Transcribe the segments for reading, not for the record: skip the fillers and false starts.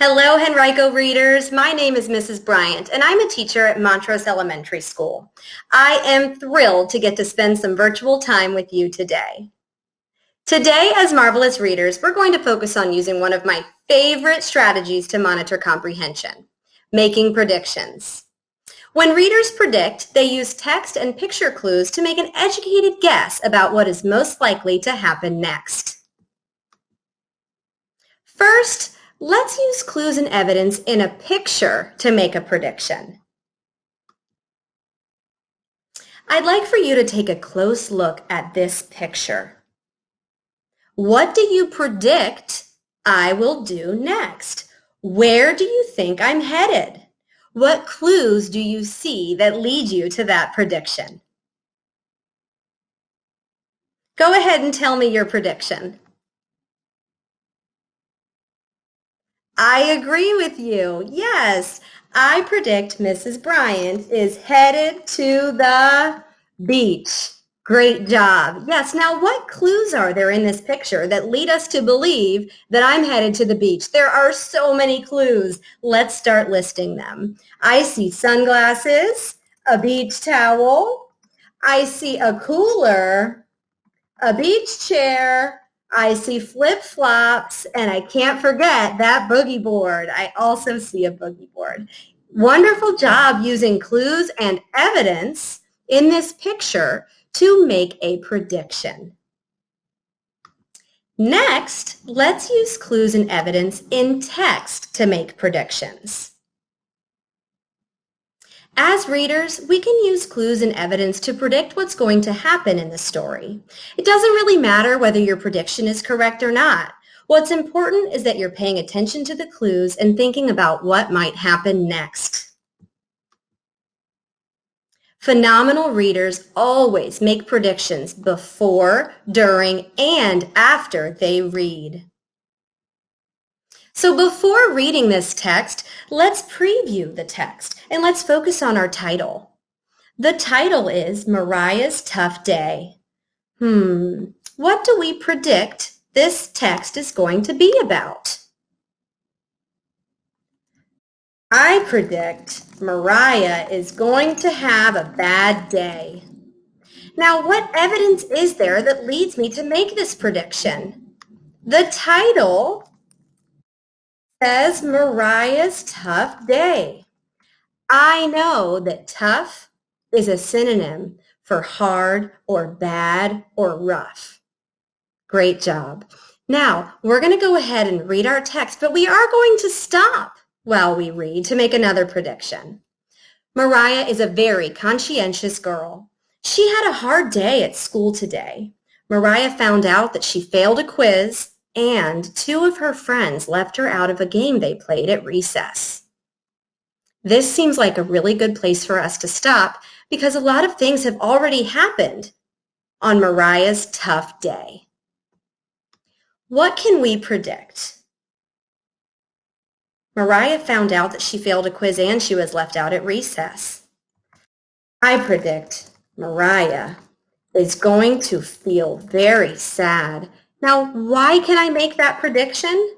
Hello, Henrico readers. My name is Mrs. Bryant, and I'm a teacher at Montrose Elementary School. I am thrilled to get to spend some virtual time with you today. Today, as Marvelous readers, we're going to focus on using one of my favorite strategies to monitor comprehension, making predictions. When readers predict, they use text and picture clues to make an educated guess about what is most likely to happen next. First, let's use clues and evidence in a picture to make a prediction. I'd like for you to take a close look at this picture. What do you predict I will do next? Where do you think I'm headed? What clues do you see that lead you to that prediction? Go ahead and tell me your prediction. I agree with you. Yes, I predict Mrs. Bryant is headed to the beach. Great job. Yes, now what clues are there in this picture that lead us to believe that I'm headed to the beach? There are so many clues. Let's start listing them. I see sunglasses, a beach towel. I see a cooler, a beach chair. I see flip-flops, and I can't forget that boogie board. I also see a boogie board. Wonderful job using clues and evidence in this picture to make a prediction. Next, let's use clues and evidence in text to make predictions. As readers, we can use clues and evidence to predict what's going to happen in the story. It doesn't really matter whether your prediction is correct or not. What's important is that you're paying attention to the clues and thinking about what might happen next. Phenomenal readers always make predictions before, during, and after they read. So before reading this text, let's preview the text and let's focus on our title. The title is Mariah's Tough Day. What do we predict this text is going to be about? I predict Mariah is going to have a bad day. Now, what evidence is there that leads me to make this prediction? The title says Mariah's Tough Day. I know that tough is a synonym for hard or bad or rough. Great job. Now, we're going to go ahead and read our text, but we are going to stop while we read to make another prediction. Mariah is a very conscientious girl. She had a hard day at school today. Mariah found out that she failed a quiz and 2 of her friends left her out of a game they played at recess. This seems like a really good place for us to stop because a lot of things have already happened on Mariah's tough day. What can we predict? Mariah found out that she failed a quiz and she was left out at recess. I predict Mariah is going to feel very sad. Now, why can I make that prediction?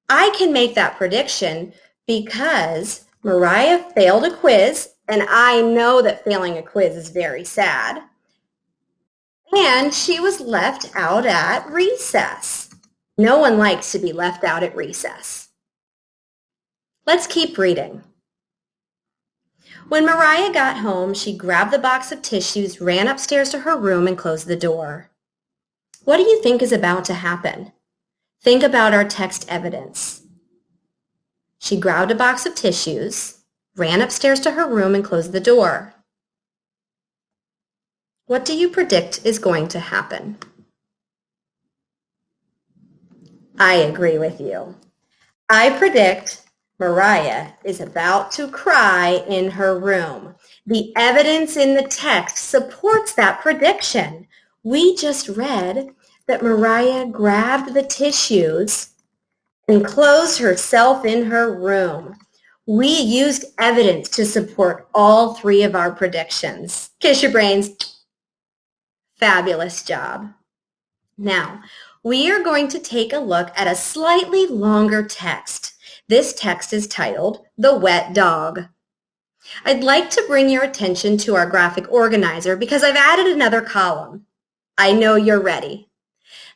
I can make that prediction because Mariah failed a quiz, and I know that failing a quiz is very sad, and she was left out at recess. No one likes to be left out at recess. Let's keep reading. When Mariah got home, she grabbed the box of tissues, ran upstairs to her room, and closed the door. What do you think is about to happen? Think about our text evidence. She grabbed a box of tissues, ran upstairs to her room, and closed the door. What do you predict is going to happen? I agree with you. I predict Mariah is about to cry in her room. The evidence in the text supports that prediction. We just read that Mariah grabbed the tissues and closed herself in her room. We used evidence to support all 3 of our predictions. Kiss your brains. Fabulous job. Now, we are going to take a look at a slightly longer text. This text is titled The Wet Dog. I'd like to bring your attention to our graphic organizer because I've added another column. I know you're ready.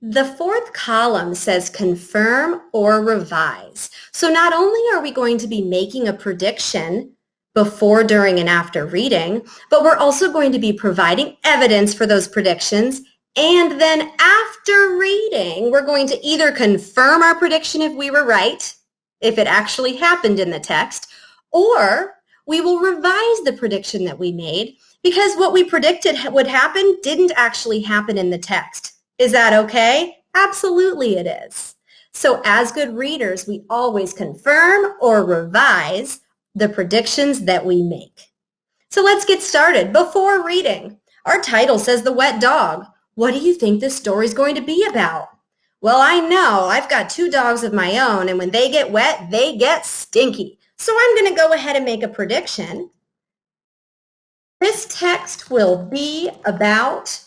The fourth column says confirm or revise. So not only are we going to be making a prediction before, during, and after reading, but we're also going to be providing evidence for those predictions. And then after reading, we're going to either confirm our prediction if we were right, if it actually happened in the text, or we will revise the prediction that we made because what we predicted would happen didn't actually happen in the text. Is that okay? Absolutely it is. So as good readers, we always confirm or revise the predictions that we make. So let's get started. Before reading, our title says The Wet Dog. What do you think this story is going to be about? Well, I know I've got 2 dogs of my own, and when they get wet, they get stinky. So I'm going to go ahead and make a prediction. This text will be about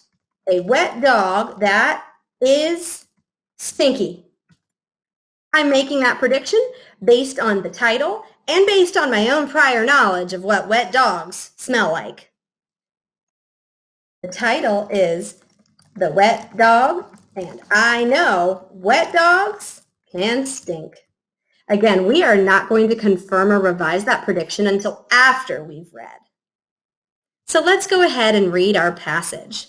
a wet dog that is stinky. I'm making that prediction based on the title and based on my own prior knowledge of what wet dogs smell like. The title is The Wet Dog, and I know wet dogs can stink. Again, we are not going to confirm or revise that prediction until after we've read. So let's go ahead and read our passage.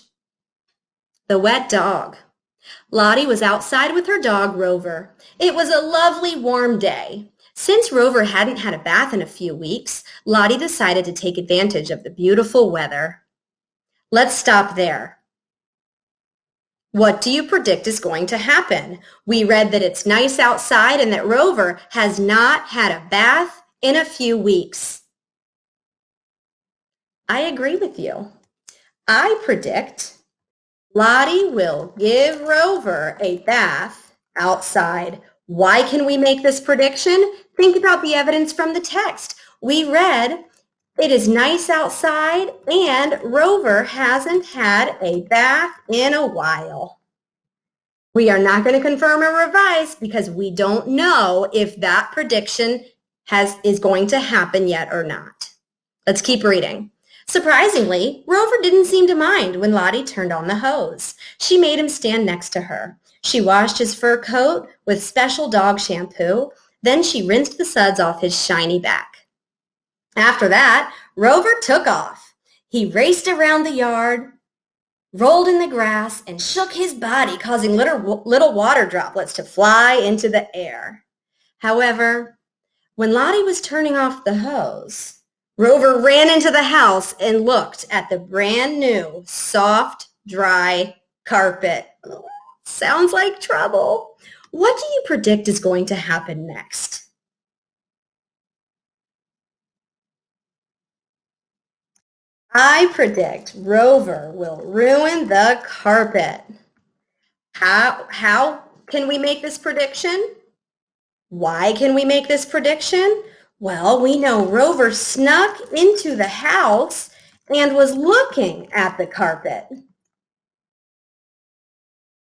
The Wet Dog. Lottie was outside with her dog, Rover. It was a lovely warm day. Since Rover hadn't had a bath in a few weeks, Lottie decided to take advantage of the beautiful weather. Let's stop there. What do you predict is going to happen? We read that it's nice outside and that Rover has not had a bath in a few weeks. I agree with you. I predict Lottie will give Rover a bath outside. Why can we make this prediction? Think about the evidence from the text. We read, it is nice outside and Rover hasn't had a bath in a while. We are not going to confirm or revise because we don't know if that prediction is going to happen yet or not. Let's keep reading. Surprisingly, Rover didn't seem to mind when Lottie turned on the hose. She made him stand next to her. She washed his fur coat with special dog shampoo. Then she rinsed the suds off his shiny back. After that, Rover took off. He raced around the yard, rolled in the grass, and shook his body, causing little water droplets to fly into the air. However, when Lottie was turning off the hose, Rover ran into the house and looked at the brand new, soft, dry carpet. Sounds like trouble. What do you predict is going to happen next? I predict Rover will ruin the carpet. How can we make this prediction? Why can we make this prediction? Well, we know Rover snuck into the house and was looking at the carpet.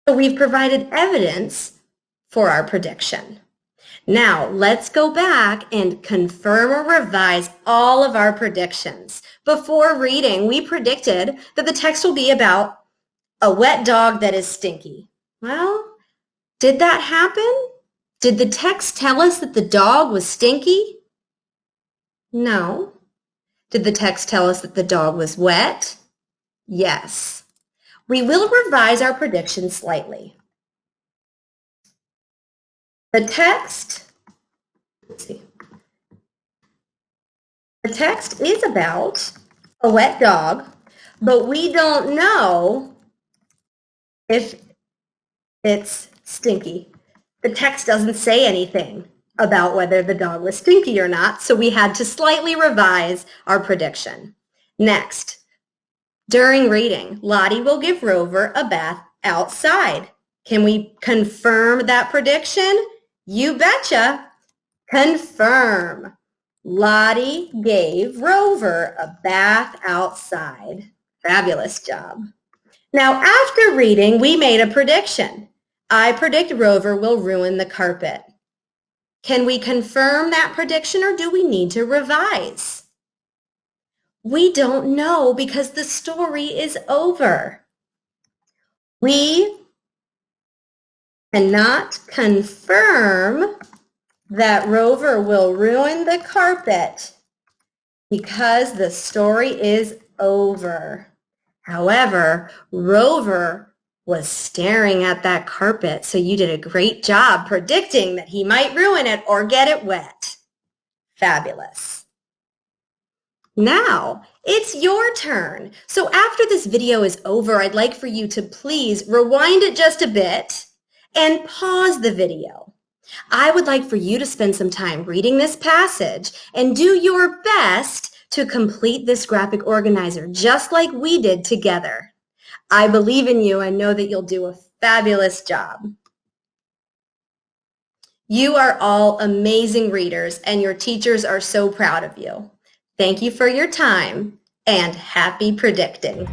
So we've provided evidence for our prediction. Now, let's go back and confirm or revise all of our predictions. Before reading, we predicted that the text will be about a wet dog that is stinky. Well, did that happen? Did the text tell us that the dog was stinky? No. Did the text tell us that the dog was wet? Yes. We will revise our prediction slightly. The text is about a wet dog, but we don't know if it's stinky. The text doesn't say anything about whether the dog was stinky or not, so we had to slightly revise our prediction. Next, during reading, Lottie will give Rover a bath outside. Can we confirm that prediction? You betcha. Confirm. Lottie gave Rover a bath outside. Fabulous job. Now, after reading, we made a prediction. I predict Rover will ruin the carpet. Can we confirm that prediction or do we need to revise? We don't know because the story is over. We cannot confirm that Rover will ruin the carpet because the story is over. However, Rover was staring at that carpet, so you did a great job predicting that he might ruin it or get it wet. Fabulous. Now, it's your turn. So after this video is over, I'd like for you to please rewind it just a bit and pause the video. I would like for you to spend some time reading this passage and do your best to complete this graphic organizer just like we did together. I believe in you and know that you'll do a fabulous job. You are all amazing readers and your teachers are so proud of you. Thank you for your time and happy predicting.